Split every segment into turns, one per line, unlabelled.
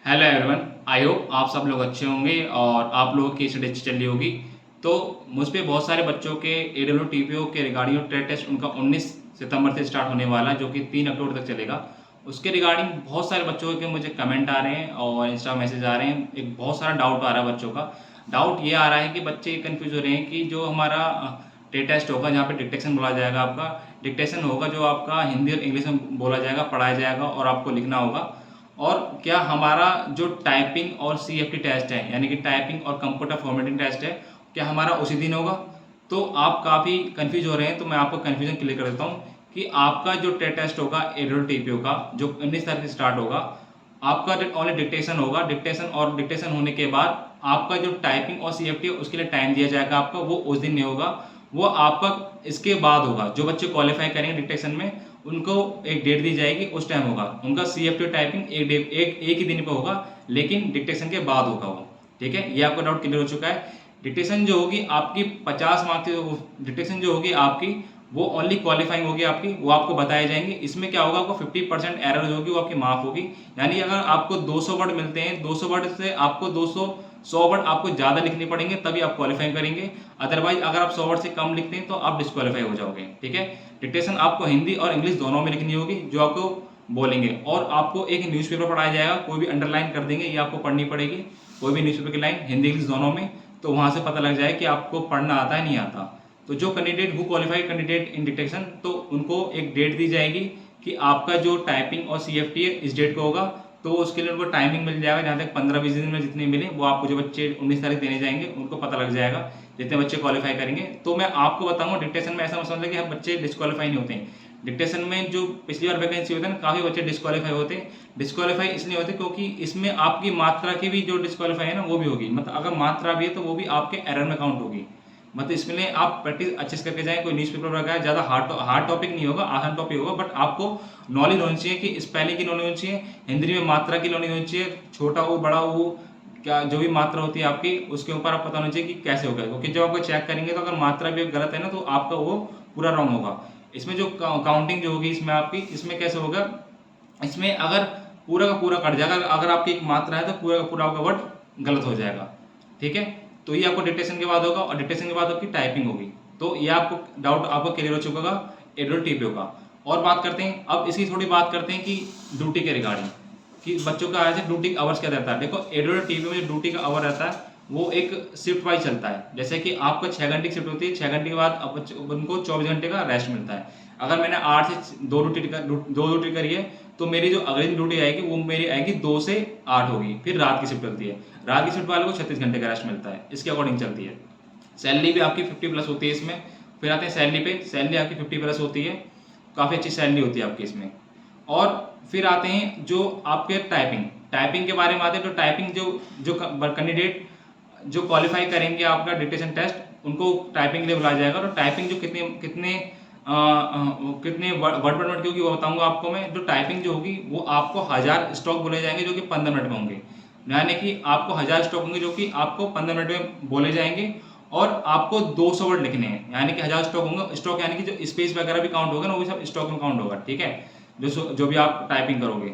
Hello everyone. I hope आप सब लोग अच्छे होंगे और आप लोगों की स्टडी अच्छी चल रही होगी। तो मुझ पे बहुत सारे बच्चों के एडब्ल्यू टीपीओ के रिगार्डिंग ट्रेड टेस्ट उनका 19 सितंबर से स्टार्ट होने वाला है, जो कि 3 अक्टूबर तक चलेगा। उसके रिगार्डिंग बहुत सारे बच्चों के मुझे कमेंट आ रहे हैं और इंस्टा मैसेज आ रहे हैं। एक बहुत सारा डाउट आ रहा है बच्चों का। डाउट ये आ रहा है कि बच्चे कन्फ्यूज हो रहे हैं कि जो हमारा ट्रेड टेस्ट होगा, जहाँ पे डिक्टेशन बोला जाएगा, आपका डिक्टेशन होगा जो आपका हिंदी और इंग्लिश में बोला जाएगा, पढ़ाया जाएगा और आपको लिखना होगा। और क्या हमारा जो टाइपिंग और सीएफटी टेस्ट है, यानी कि टाइपिंग और कंप्यूटर फॉर्मेटिंग टेस्ट है, क्या हमारा उसी दिन होगा? तो आप काफ़ी कंफ्यूज हो रहे हैं, तो मैं आपको कंफ्यूजन क्लियर कर देता हूँ कि आपका जो टेस्ट होगा एडोल टीपीओ का, जो 19 तारीख से स्टार्ट होगा, आपका ओनली डिक्टेशन होगा। डिक्टेशन और डिक्टेशन होने के बाद आपका जो टाइपिंग और सीएफटी है उसके लिए टाइम दिया जाएगा आपका, वो उस दिन नहीं होगा, वो आपका इसके बाद होगा। जो बच्चे क्वालिफाई करेंगे डिक्टेशन में, उनको एक डेट दी जाएगी, उस टाइम होगा उनका सीएफटी टाइपिंग। एक ही दिन पे होगा, लेकिन डिक्टेशन के बाद होगा वो। ठीक है, ये आपका डाउट क्लियर हो चुका है। डिक्टेशन जो होगी आपकी 50 मार्क्स की डिक्टेशन जो होगी आपकी, वो ओनली क्वालिफाइंग होगी आपकी, वो आपको बताए जाएंगे। इसमें क्या होगा, आपको 50% एरर होगी वो आपकी माफ होगी। यानी अगर आपको 200 वर्ड मिलते हैं, 200 वर्ड से आपको 100 वर्ड आपको ज़्यादा लिखने पड़ेंगे, तभी आप क्वालिफाई करेंगे। अदरवाइज अगर आप 100 वर्ड से कम लिखते हैं तो आप डिस्क्वालीफाई हो जाओगे। ठीक है, डिक्टेशन आपको हिंदी और इंग्लिश दोनों में लिखनी होगी, जो आपको बोलेंगे। और आपको एक न्यूज़पेपर पढ़ाया जाएगा, कोई भी अंडरलाइन कर देंगे, ये आपको पढ़नी पड़ेगी, कोई भी न्यूज़पेपर की लाइन हिंदी इंग्लिश दोनों में। तो वहाँ से पता लग जाए कि आपको पढ़ना आता है नहीं आता। तो जो candidate who qualified candidate in detection, तो उनको एक डेट दी जाएगी कि आपका जो टाइपिंग और सीएफटी है इस डेट को होगा। तो उसके लिए उनको टाइमिंग मिल जाएगा, जहाँ तक 15-20 दिन में जितने मिले वो आपको, जो बच्चे 19 तारीख देने जाएंगे उनको पता लग जाएगा, जितने बच्चे क्वालिफाई करेंगे। तो मैं आपको बताऊंगा डिक्टेशन में ऐसा मसला है कि हम बच्चे डिस्क्वालीफाई नहीं होते हैं। डिक्टेशन में जो पिछली बार वैकेंसी होता है ना, काफ़ी बच्चे डिस्क्वालीफाई होते हैं। डिस्क्वालीफाई इसलिए होते क्योंकि इसमें आपकी मात्रा की भी जो डिस्क्वालीफाई है ना, वो भी होगी। मतलब अगर मात्रा भी है तो वो भी आपके एरर में काउंट होगी। मतलब इसमें लिए आप प्रैक्टिस अच्छे से करके जाएं। कोई न्यूज़पेपर वगैरह ज़्यादा हार्ड टॉपिक नहीं होगा, आसान टॉपिक होगा। बट आपको नॉलेज होनी चाहिए कि स्पेलिंग की नॉलेज होनी चाहिए, हिंदी में मात्रा की नॉलेज होनी चाहिए, छोटा हो बड़ा हो, क्या जो भी मात्रा होती है आपकी, उसके ऊपर आप पता होना चाहिए कि कैसे होगा। क्योंकि जब आपको चेक करेंगे तो अगर मात्रा भी गलत है ना, तो आपका वो पूरा रॉन्ग होगा। इसमें जो काउंटिंग जो होगी इसमें आपकी, इसमें कैसे होगा, इसमें अगर पूरा का पूरा कट जाएगा, अगर आपकी एक मात्रा है तो पूरा का पूरा आपका वर्ड गलत हो जाएगा। ठीक है, तो ये आपको डिक्टेशन के बाद होगा और डिक्टेशन के बाद आपकी टाइपिंग होगी। तो ये आपको डाउट आपको क्लियर हो चुका होगा एडोल टीपीओ का। और बात करते हैं अब इसकी, थोड़ी बात करते हैं कि ड्यूटी के रिगार्डिंग, कि बच्चों का ऐसे ड्यूटी आवर्स क्या रहता है। देखो एडोल टीपीओ में जो ड्यूटी का आवर रहता है वो एक शिफ्ट वाइज चलता है। जैसे कि आपका 6 घंटे की शिफ्ट होती है, 6 घंटे के बाद उनको 24 घंटे का रेस्ट मिलता है। अगर मैंने 8 से 2 ड्यूटी करी है, तो मेरी जो अगली ड्यूटी आएगी वो मेरी आएगी 2 से 8 होगी। फिर रात की शिफ्ट चलती है, रात की शिफ्ट वाले को 36 घंटे का रेस्ट मिलता है, इसके अकॉर्डिंग चलती है। सैलरी भी आपकी 50 प्लस होती है इसमें। फिर आते हैं सैलरी पे, सैलरी आपकी 50 प्लस होती है, काफ़ी अच्छी सैलरी होती है आपकी इसमें। और फिर आते हैं जो आपके टाइपिंग, टाइपिंग के बारे में आते हैं। तो टाइपिंग जो जो कैंडिडेट जो क्वालिफाई करेंगे आपका डिक्टेशन टेस्ट, उनको टाइपिंग के लिए बुलाया जाएगा। तो टाइपिंग जो कितने कितने कितने वर्ड पर मिनट की होगी वो बताऊंगा आपको मैं। जो टाइपिंग जो होगी वो आपको 1000 स्ट्रोक बोले जाएंगे, जो कि 15 मिनट में होंगे। यानी कि आपको 1000 स्ट्रोक होंगे जो कि आपको 15 मिनट में बोले जाएंगे। और आपको 200 वर्ड लिखने हैं, यानी कि 1000 स्ट्रोक होंगे। स्ट्रोक यानी कि जो स्पेस वगैरह भी काउंट होगा ना, वो सब स्ट्रोक में काउंट होगा। ठीक है, जो भी आप टाइपिंग करोगे,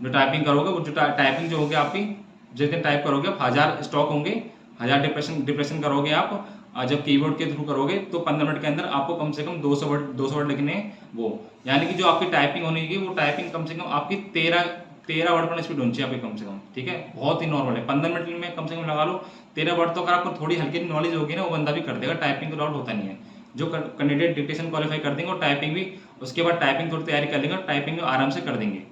वो जो टाइपिंग जो होगी आपकी, जितने टाइप करोगे आप, 1000 स्ट्रोक होंगे, 1000 डिप्रेशन करोगे आप। जब कीबोर्ड के थ्रू करोगे तो 15 मिनट के अंदर आपको कम से कम 200 वर्ड लिखने हैं वो। यानी कि जो आपकी टाइपिंग होनी है वो टाइपिंग कम से कम आपकी 13 वर्ड पर स्पीड होनी चाहिए आपकी कम से कम। ठीक है, बहुत ही नॉर्मल है। 15 मिनट में कम से कम लगा लो 13 वर्ड। तो अगर आपको थोड़ी हल्की नॉलेज होगी ना, वो बंदा भी कर देगा, टाइपिंग का डाउट होता नहीं है। जो कैंडिडेट डिक्टेशन क्वालिफाई कर देंगे और टाइपिंग भी, उसके बाद टाइपिंग थोड़ी तैयारी कर लेंगे और टाइपिंग में आराम से कर देंगे।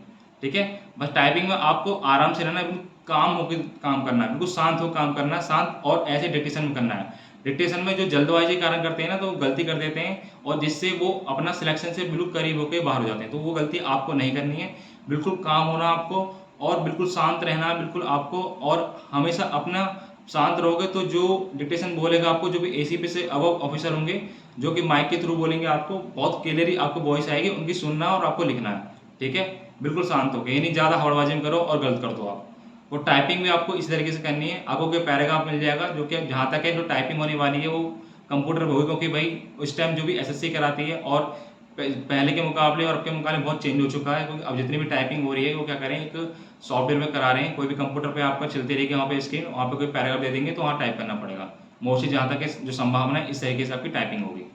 ठीक है, बस टाइपिंग में आपको आराम से रहना है, बिल्कुल काम होकर काम करना है, बिल्कुल शांत हो काम करना है, शांत। और ऐसे डिक्टेशन में करना है। डिक्टेशन में जो जल्दबाजी के कारण करते हैं ना, तो वो गलती कर देते हैं और जिससे वो अपना सिलेक्शन से बिल्कुल करीब होकर बाहर हो जाते हैं। तो वो गलती आपको नहीं करनी है, बिल्कुल काम होना आपको और बिल्कुल शांत रहना है बिल्कुल आपको। और हमेशा अपना शांत रहोगे तो जो डिक्टेशन बोलेगा आपको, जो भी एसीपी से अबव ऑफिसर होंगे, जो कि माइक के थ्रू बोलेंगे आपको, बहुत क्लियरली आपको वॉइस आएगी, उनकी सुनना और आपको लिखना है। ठीक है, बिल्कुल शांत होकर, ये नहीं ज़्यादा हड़बाजी में करो और गलत कर दो आप। और टाइपिंग भी आपको इस तरीके से करनी है। आपको कोई पैराग्राफ मिल जाएगा, जो कि जहाँ तक है जो टाइपिंग होने वाली है वो कंप्यूटर पर होगी, क्योंकि भाई उस टाइम जो भी एसएससी कराती है और पहले के मुकाबले और अब के मुकाबले बहुत चेंज हो चुका है, क्योंकि अब जितनी भी टाइपिंग हो रही है वो क्या करें, एक सॉफ्टवेयर में करा रहे हैं। कोई भी कंप्यूटर पे आपका चलती रहेगी वहाँ पे स्क्रीन, वहाँ पे कोई पैराग्राफ दे देंगे तो वहाँ टाइप करना पड़ेगा। मोस्टली जहाँ तक है जो संभावना है, इस तरीके से आपकी टाइपिंग होगी।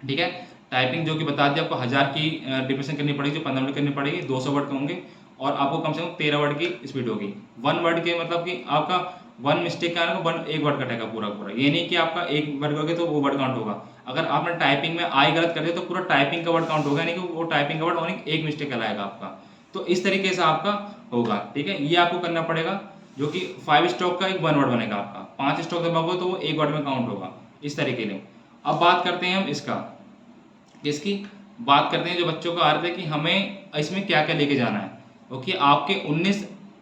ठीक है, टाइपिंग जो कि बता दिया आपको 1000 की डिप्रेशन करनी पड़ेगी, जो 15 मिनट करनी पड़ेगी, 200 वर्ड के होंगे और आपको कम से कम 13 वर्ड की स्पीड होगी। 1 वर्ड के मतलब कि आपका 1 मिस्टेक का ना 1 वर्ड कटेगा पूरा पूरा, ये नहीं कि आपका 1 वर्ड करोगे तो वो वर्ड काउंट होगा। अगर आपने टाइपिंग में आई गलत कर दिया तो पूरा टाइपिंग का वर्ड काउंट होगा, नहीं कि वो टाइपिंग का वर्ड ओनली 1 मिस्टेक कहलाएगा आपका। तो इस तरीके से आपका होगा। ठीक है, ये आपको करना पड़ेगा, जो कि 5 स्ट्रोक का एक 1 वर्ड बनेगा आपका, 5 स्ट्रोक दबाओगे तो वो 1 वर्ड में काउंट होगा, इस तरीके से। अब बात करते हैं हम इसकी बात करते हैं जो बच्चों का अर्थ है कि हमें इसमें क्या क्या लेके जाना है। क्योंकि आपके 19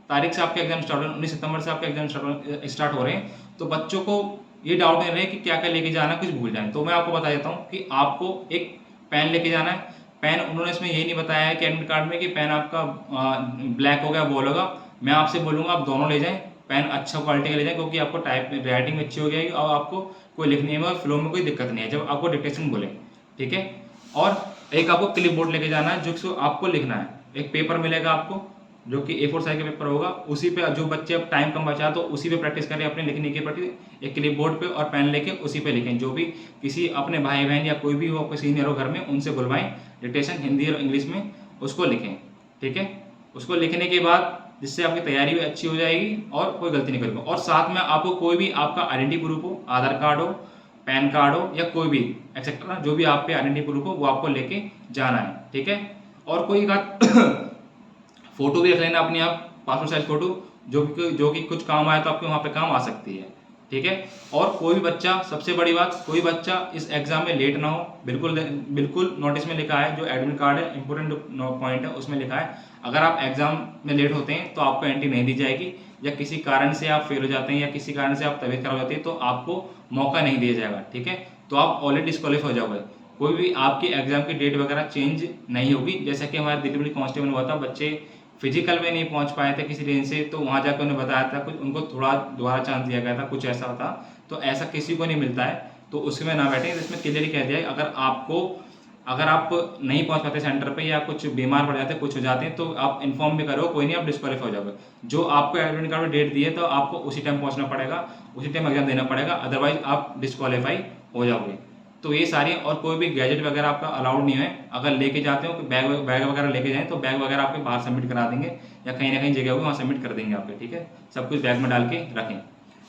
तारीख से आपके एग्जाम स्टार्ट हो रहे हैं, 19 सितंबर से आपके एग्जाम स्टार्ट हो रहे हैं, तो बच्चों को ये डाउट नहीं रहे कि क्या क्या लेके जाना है, कुछ भूल जाए। तो मैं आपको बता देता हूँ कि आपको एक पेन लेके जाना है। पेन उन्होंने इसमें ये नहीं बताया है कि एडमिट कार्ड में कि पेन आपका ब्लैक हो गया बोल होगा। मैं आपसे बोलूँगा आप दोनों ले जाएं, पेन अच्छा क्वालिटी का ले जाएं, क्योंकि आपको टाइप राइटिंग अच्छी हो जाएगी और आपको कोई लिखने में और फ्लो में कोई दिक्कत नहीं है जब आपको डिक्टेशन बोले। ठीक है, और एक आपको क्लिप बोर्ड लेके जाना है, जो आपको लिखना है। एक पेपर मिलेगा आपको जो कि A4 साइज का पेपर होगा, उसी पे जो बच्चे अब टाइम कम बचा तो उसी पे प्रैक्टिस करें अपने लिखने की प्रैक्टिस। एक क्लिप बोर्ड पे और पेन लेके उसी पे लिखें। जो भी किसी अपने भाई बहन या कोई भी हो आपके सीनियर हो घर में, उनसे बुलवाएं, डिक्टेशन हिंदी और इंग्लिश में उसको लिखें। ठीक है, उसको लिखने के बाद जिससे आपकी तैयारी भी अच्छी हो जाएगी और कोई गलती नहीं करेगा। और साथ में आपको कोई भी आपका आइडेंटिटी प्रूफ हो, आधार कार्ड हो, पैन कार्ड हो या कोई भी एक्सेट्रा जो भी आप पे आइडेंटिटी प्रूफ हो, वो आपको लेके जाना है। ठीक है, और कोई फोटो भी रख लेना अपनी आप, पासपोर्ट साइज फोटो, जो कि कुछ काम आए तो आपके वहाँ पे काम आ सकती है। ठीक है, और कोई भी बच्चा, सबसे बड़ी बात, कोई बच्चा इस एग्जाम में लेट ना हो। बिल्कुल बिल्कुल नोटिस में लिखा है, जो एडमिट कार्ड है, इंपॉर्टेंट पॉइंट है, उसमें लिखा है अगर आप एग्जाम में लेट होते हैं तो आपको एंट्री नहीं दी जाएगी, या किसी कारण से आप फेल हो जाते हैं या किसी कारण से आप तबीयत खराब हो जाती है तो आपको मौका नहीं दिया जाएगा। ठीक है, तो आप ऑलरेडी डिस्क्वालीफाई हो जाओगे। कोई भी आपकी एग्जाम की डेट वगैरह चेंज नहीं होगी। जैसा कि हमारे दिल्ली पुलिस कांस्टेबल हुआ था, बच्चे फिजिकल में नहीं पहुंच पाए थे किसी रीजन से, तो वहां जाकर उन्हें बताया था, कुछ उनको थोड़ा दोबारा चांस दिया गया था, कुछ ऐसा था। तो ऐसा किसी को नहीं मिलता है, तो उसमें ना बैठे। इसमें क्लियरली कह दिया है अगर आप नहीं पहुंच पाते सेंटर पे या कुछ बीमार पड़ जाते, कुछ हो जाते हैं, तो आप इन्फॉर्म भी करो, कोई नहीं, आप डिस्क्वालीफाई हो जाओगे। जो आपको एडमिट कार्ड में डेट दी है तो आपको उसी टाइम पहुंचना पड़ेगा, उसी टाइम एग्जाम देना पड़ेगा, अदरवाइज आप डिस्क्वालीफाई हो जाओगे। तो ये सारी, और कोई भी गैजेट वगैरह आपका अलाउड नहीं है। अगर लेके जाते हो, बैग वगैरह लेके जाएं तो बैग वगैरह आपके बाहर सबमिट करा देंगे, या कहीं ना कहीं जगह होगी वहाँ सबमिट कर देंगे आपके। ठीक है, सब कुछ बैग में डाल के रखें।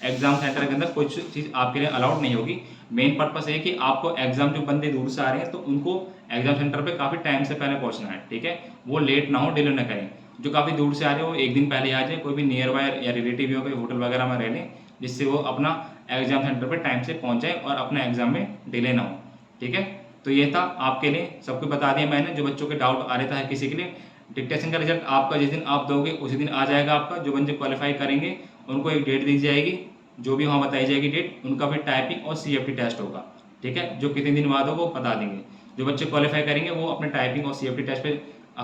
एग्जाम सेंटर के अंदर कुछ चीज़ आपके लिए अलाउड नहीं होगी। मेन पर्पस है कि आपको एग्जाम, जो बंदे दूर से आ रहे हैं तो उनको एग्जाम सेंटर पे काफ़ी टाइम से पहले पहुंचना है। ठीक है, वो लेट ना हो, डिले ना करें। जो काफ़ी दूर से आ रहे हो, एक दिन पहले आ जाए, कोई भी नियर बाय या रिलेटिव हो, कोई होटल वगैरह में रह लें, जिससे वो अपना एग्जाम सेंटर पर टाइम से पहुंच जाए और अपना एग्जाम में डिले ना हो। ठीक है, तो ये था आपके लिए, सबको बता दिया मैंने। जो बच्चों के डाउट आ रहे था किसी के लिए, डिक्टेशन का रिजल्ट आपका जिस दिन आप दोगे उसी दिन आ जाएगा आपका। जो बच्चे क्वालिफाई करेंगे उनको एक डेट दी जाएगी, जो भी वहाँ बताई जाएगी डेट, उनका भी टाइपिंग और CFT टेस्ट होगा। ठीक है, जो कितने दिन बाद होगा वो बता देंगे। जो बच्चे क्वालिफाई करेंगे वो अपने टाइपिंग और CFT टेस्ट पे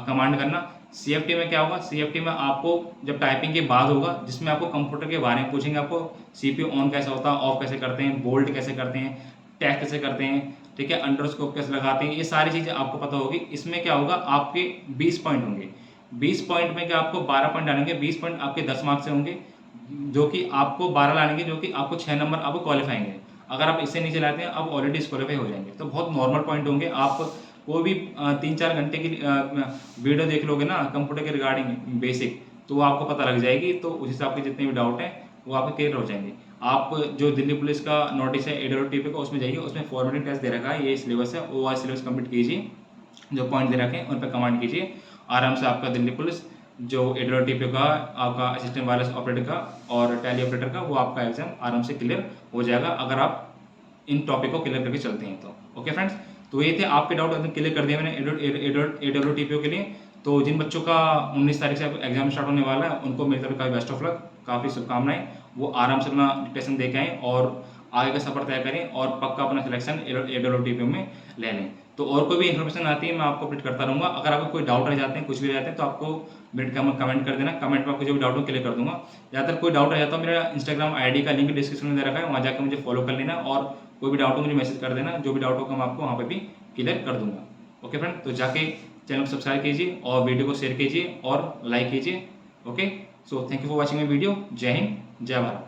कमांड करना। CFT में क्या होगा, CFT में आपको जब टाइपिंग के बाद होगा, जिसमें आपको कंप्यूटर के बारे में पूछेंगे, आपको CPU ऑन कैसे होता है, ऑफ कैसे करते हैं, बोल्ट कैसे करते हैं, टैग कैसे करते हैं, ठीक है, अंडरस्कोप कैसे लगाते हैं, ये सारी चीज़ें आपको पता होगी। इसमें क्या होगा, आपके 20 पॉइंट होंगे। 20 पॉइंट में क्या आपको 12 पॉइंट डालेंगे, 20 पॉइंट आपके 10 मार्क्स से होंगे, जो कि आपको 12 लाएंगे, जो कि आपको 6 नंबर आपको क्वालिफाएंगे। अगर आप इससे नीचे लाते हैं आप ऑलरेडी डिस्क्वालीफाई हो जाएंगे। तो बहुत नॉर्मल पॉइंट होंगे। आप कोई भी 3-4 घंटे की वीडियो देख लोगे ना कंप्यूटर के रिगार्डिंग बेसिक, तो वो आपको पता लग जाएगी। तो उस हिसाब के जितने भी डाउट हैं वो आपके क्लियर हो जाएंगे। आप जो दिल्ली पुलिस का नोटिस है AWTP का, उसमें जाइए, उसमें फॉर्मेटिंग टेस्ट दे रखा है, ये सिलेबस है, वो सिलेबस कंप्लीट कीजिए, जो पॉइंट दे रखे हैं उन पर कमांड कीजिए, आराम से आपका दिल्ली पुलिस जो AWTP का, आपका असिस्टेंट वायरलेस ऑपरेटर का और टैली ऑपरेटर का, वो आपका एग्जाम आराम से क्लियर हो जाएगा अगर आप इन टॉपिक को क्लियर करके चलते हैं तो। ओके फ्रेंड्स, तो ये थे आपके डाउट, एकदम क्लियर कर दिया मैंने AWTP के लिए। तो जिन बच्चों का 19 तारीख से एग्जाम स्टार्ट होने वाला है, उनको मेरी तरफ का बेस्ट ऑफ लक, काफ़ी शुभकामनाएं। वो आराम से अपना डिक्टेशन दे के आएँ और आगे का सफर तय करें और पक्का अपना सिलेक्शन AWTP में ले लें। तो और कोई भी इन्फॉर्मेशन आती है मैं आपको अपडेट करता रहूँगा। अगर आपको कोई डाउट रह जाते हैं, कुछ भी रह जाते हैं, तो आपको मेरे कमेंट कर देना। कमेंट में आपको जो भी डाउट हो क्लियर कर दूंगा। ज़्यादातर कोई डाउट रह जाता है, मेरा इंस्टाग्राम ID का लिंक डिस्क्रिप्शन में दे रखा है, वहाँ जाकर मुझे फॉलो कर लेना, और कोई भी डाउट हो मुझे मैसेज कर देना। जो भी डाउट होगा मैं आपको वहाँ पर भी क्लियर कर दूंगा। ओके फ्रेंड, तो जाके चैनल को सब्सक्राइब कीजिए और वीडियो को शेयर कीजिए और लाइक कीजिए। Okay, so thank you for watching my video. जय हिंद, जय भारत।